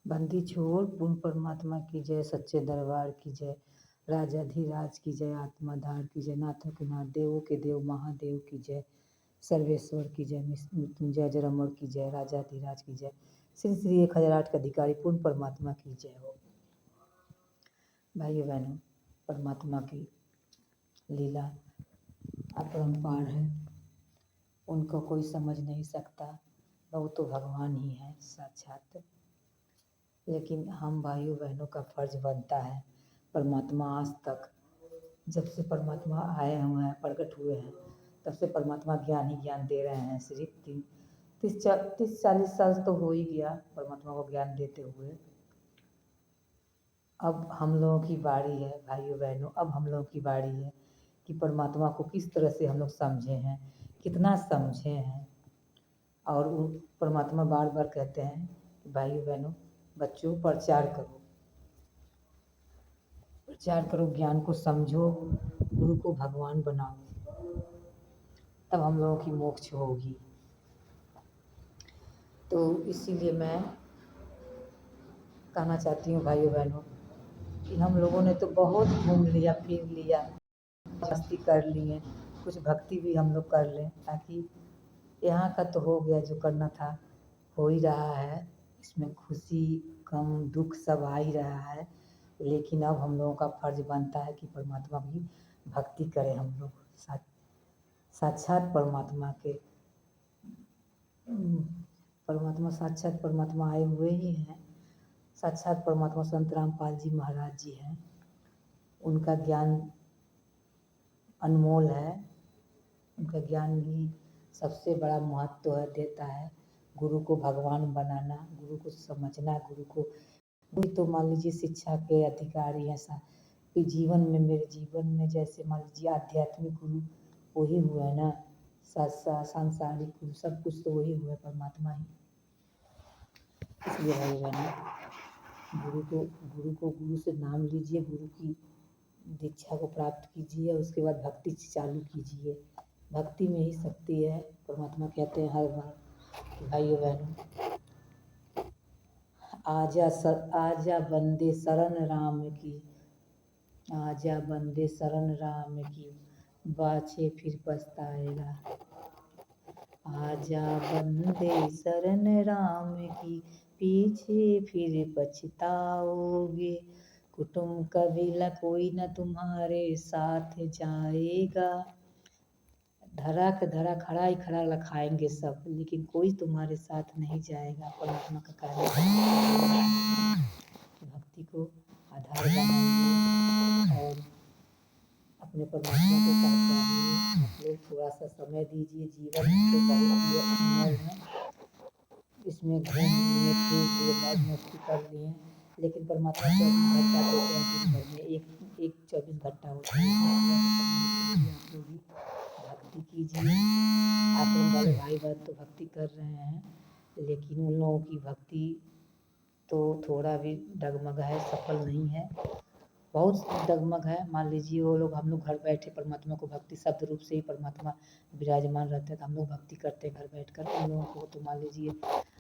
बंदी छोड़ पूर्ण परमात्मा की जय, सच्चे दरबार की जय, राजाधिराज की जय, आत्माधार की जय, नाथों के नाथ देवों के देव महादेव की जय, सर्वेश्वर की जय, मृत्युंजय जरमर की जय, राजाधिराज की जय, श्री श्री 1008 के अधिकारी पूर्ण परमात्मा की जय हो। भाइयों बहनों, परमात्मा की लीला अपरंपार है, उनको कोई समझ नहीं सकता, वो तो भगवान ही है साक्षात। लेकिन हम भाइयों बहनों का फर्ज बनता है, परमात्मा आज तक जब से परमात्मा आए हुए हैं, प्रकट हुए हैं, तब से परमात्मा ज्ञान ही ज्ञान दे रहे हैं। सिर्फ 30-40 साल तो हो ही गया परमात्मा को ज्ञान देते हुए। अब हम लोगों की बारी है भाइयों बहनों, अब हम लोगों की बारी है कि परमात्मा को किस तरह से हम लोग समझे हैं, कितना समझे हैं। और वो परमात्मा बार बार कहते हैं कि भाइयों बहनों, बच्चों प्रचार करो, प्रचार करो, ज्ञान को समझो, गुरु को भगवान बनाओ, तब हम लोगों की मोक्ष होगी। तो इसीलिए मैं कहना चाहती हूँ भाइयों बहनों कि हम लोगों ने तो बहुत घूम लिया फिर लिया, मस्ती कर लिए, कुछ भक्ति भी हम लोग कर लें, ताकि यहाँ का तो हो गया, जो करना था हो ही रहा है। इसमें खुशी गम दुख सब आ ही रहा है। लेकिन अब हम लोगों का फर्ज बनता है कि परमात्मा की भक्ति करें हम लोग, साक्षात परमात्मा के परमात्मा साक्षात परमात्मा आए हुए ही हैं। साक्षात परमात्मा संत रामपाल जी महाराज जी हैं, उनका ज्ञान अनमोल है, उनका ज्ञान ही सबसे बड़ा महत्व है, देता है। गुरु को भगवान बनाना, गुरु को समझना, गुरु को वही तो मान लीजिए शिक्षा के अधिकारी हैं। कि जीवन में, मेरे जीवन में जैसे मान लीजिए आध्यात्मिक गुरु वही हुए ना, सांसारिक गुरु सब कुछ तो वही हुए, परमात्मा ही। इसलिए भाई बहनों, गुरु से नाम लीजिए, गुरु की दीक्षा को प्राप्त कीजिए, उसके बाद भक्ति चालू कीजिए। भक्ति में ही शक्ति है। परमात्मा कहते हैं हर बार, भाइयों बहनों, आजा बंदे शरण राम की, आजा बंदे शरण राम की, बाछे फिर पछताएगा। आजा बंदे शरण राम की, पीछे फिर पछताओगे। कुटुंब कबीला कोई न तुम्हारे साथ जाएगा। धरा के धरा खड़ा ही खड़ा रखाएंगे सब, लेकिन कोई तुम्हारे साथ नहीं जाएगा। परमात्मा का कहना भक्ति को आधार बनाइए और अपने परमात्मा को पहचानिए। आप लोग थोड़ा सा समय दीजिए, जीवन तो बहुत ही अनमोल है, इसमें घूम लिए फिर लिए मौज मस्ती कर लिए, लेकिन परमात्मा 24 घंटा देते हैं दिन भर में, एक 24 घंटा होता है। आप लोग भी भक्ति कीजिए। आश्रम वाले भाई बहन तो भक्ति कर रहे हैं, लेकिन उन लोगों की भक्ति तो थोड़ा भी डगमग है, सफल नहीं है, बहुत डगमग है। मान लीजिए वो लोग, हम लोग घर बैठे परमात्मा को भक्ति शब्द रूप से ही परमात्मा विराजमान रहते हैं, तो हम लोग भक्ति करते हैं घर बैठकर। उन लोगों को तो मान लीजिए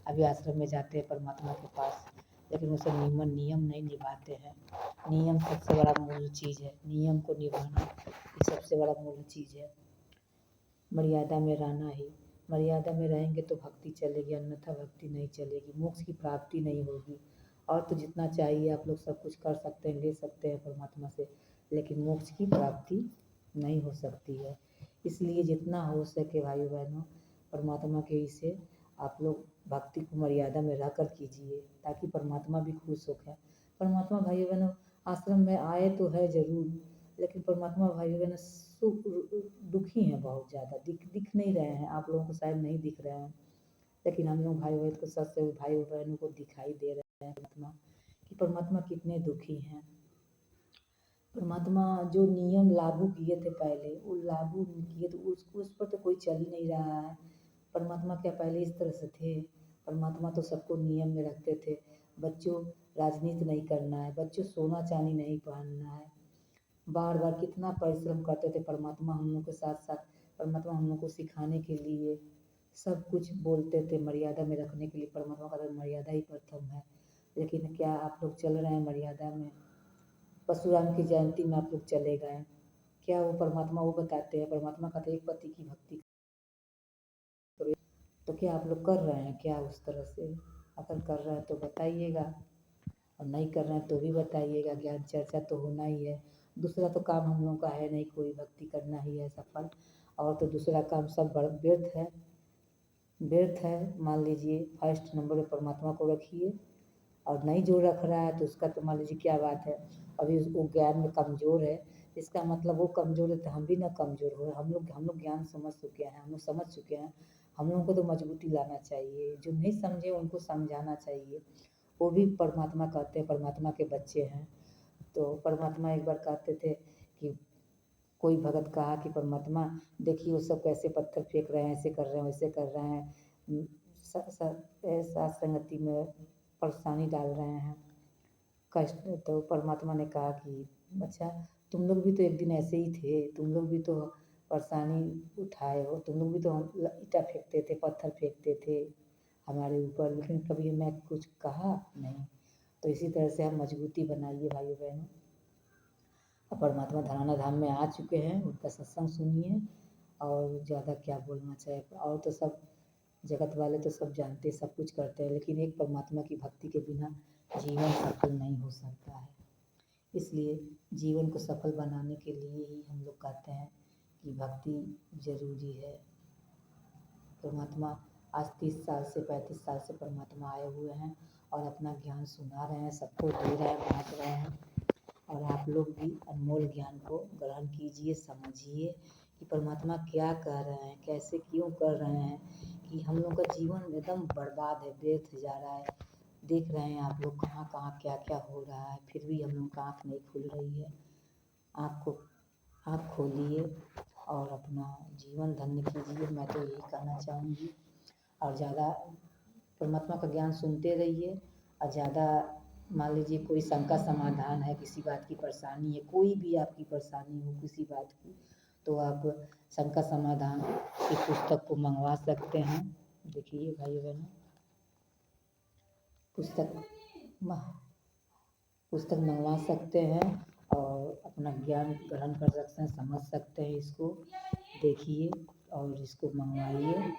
अभी आश्रम में जाते हैं परमात्मा के पास, लेकिन वो सब नियम नहीं निभाते हैं। नियम सबसे बड़ा मूल चीज़ है, नियम को निभाना ये सबसे बड़ा मूल चीज़ है। मर्यादा में रहना ही, मर्यादा में रहेंगे तो भक्ति चलेगी, अन्यथा भक्ति नहीं चलेगी, मोक्ष की प्राप्ति नहीं होगी। और तो जितना चाहिए आप लोग सब कुछ कर सकते हैं, ले सकते हैं परमात्मा से, लेकिन मोक्ष की प्राप्ति नहीं हो सकती है। इसलिए जितना हो सके भाइयों बहनों, परमात्मा के ही से आप लोग भक्ति को मर्यादा में रह कर कीजिए, ताकि परमात्मा भी खुश होकर। परमात्मा भाइयों बहनों आश्रम में आए तो है ज़रूर, लेकिन परमात्मा भाइयों बहनों दुखी हैं बहुत ज़्यादा, दिख नहीं रहे हैं। आप लोगों को शायद नहीं दिख रहे हैं, लेकिन हम लोग भाई को सच से भाई बहनों को दिखाई दे रहे हैं परमात्मा कि परमात्मा कितने दुखी हैं। परमात्मा जो नियम लागू किए थे पहले, वो लागू किए तो उस पर तो कोई चल ही नहीं रहा है। परमात्मा क्या पहले इस तरह से थे? परमात्मा तो सबको नियम में रखते थे। बच्चों राजनीति नहीं करना है, बच्चों सोना चांदी नहीं पहनना है, बार बार कितना परिश्रम करते थे परमात्मा हम लोग के साथ साथ। परमात्मा हम लोग को सिखाने के लिए सब कुछ बोलते थे, मर्यादा में रखने के लिए। परमात्मा का तो मर्यादा ही प्रथम है। लेकिन क्या आप लोग चल रहे हैं मर्यादा में? परशुराम की जयंती में आप लोग चले गए, क्या वो परमात्मा वो बताते हैं? परमात्मा कहते हैं एक पति की भक्ति करो, तो क्या आप लोग कर रहे हैं क्या उस तरह से? अगर कर रहे हैं तो बताइएगा, और नहीं कर रहे हैं तो भी बताइएगा। ज्ञान चर्चा तो होना ही है, दूसरा तो काम हम लोगों का है नहीं, कोई भक्ति करना ही है सफल, और तो दूसरा काम सब व्यर्थ है, व्यर्थ है। मान लीजिए फर्स्ट नंबर पर परमात्मा को रखिए, और नहीं जो रख रहा है तो उसका तो मान लीजिए क्या बात है, अभी वो ज्ञान में कमज़ोर है, इसका मतलब वो कमज़ोर है तो हम भी ना कमज़ोर हो। हम लोग ज्ञान समझ चुके हैं, हम लोग समझ चुके हैं, हम लोगों को तो मजबूती लाना चाहिए। जो नहीं समझे उनको समझाना चाहिए, वो भी परमात्मा कहते हैं, परमात्मा के बच्चे हैं। तो परमात्मा एक बार कहते थे कि कोई भगत कहा कि परमात्मा देखिए वो सब कैसे पत्थर फेंक रहे हैं, ऐसे कर रहे हैं, वैसे कर रहे हैं, साथ संगति में परेशानी डाल रहे हैं, कष्ट। तो परमात्मा ने कहा कि अच्छा तुम लोग भी तो एक दिन ऐसे ही थे, तुम लोग भी तो परेशानी उठाए हो, तुम लोग भी तो ईंटा फेंकते थे, पत्थर फेंकते थे हमारे ऊपर, लेकिन कभी मैं कुछ कहा नहीं। तो इसी तरह से हम मजबूती बनाइए भाइयों बहनों। अब परमात्मा धराना धाम में आ चुके हैं, उनका सत्संग सुनिए, और ज़्यादा क्या बोलना चाहिए। और तो सब जगत वाले तो सब जानते सब कुछ करते हैं, लेकिन एक परमात्मा की भक्ति के बिना जीवन सफल नहीं हो सकता है। इसलिए जीवन को सफल बनाने के लिए ही हम लोग कहते हैं कि भक्ति ज़रूरी है। परमात्मा आज 30 साल से 35 साल से परमात्मा आए हुए हैं और अपना ज्ञान सुना रहे हैं, सबको दे रहे हैं, बाँट रहे हैं। और आप लोग भी अनमोल ज्ञान को ग्रहण कीजिए, समझिए कि परमात्मा क्या कह रहे हैं, कैसे क्यों कर रहे हैं, कि हम लोग का जीवन एकदम बर्बाद है, व्यर्थ जा रहा है। देख रहे हैं आप लोग कहाँ कहाँ क्या क्या हो रहा है, फिर भी हम लोग का आँख नहीं खुल रही है। आँख खोलिए और अपना जीवन धन्य कीजिए, मैं तो यही कहना चाहूँगी। और ज़्यादा परमात्मा का ज्ञान सुनते रहिए, और ज़्यादा मान लीजिए कोई शंका समाधान है, किसी बात की परेशानी है, कोई भी आपकी परेशानी हो किसी बात की, तो आप शंका समाधान की पुस्तक को मंगवा सकते हैं। देखिए भाइयों बहनों, पुस्तक मंगवा सकते हैं और अपना ज्ञान ग्रहण कर सकते हैं, समझ सकते हैं। इसको देखिए और इसको मंगवाइए।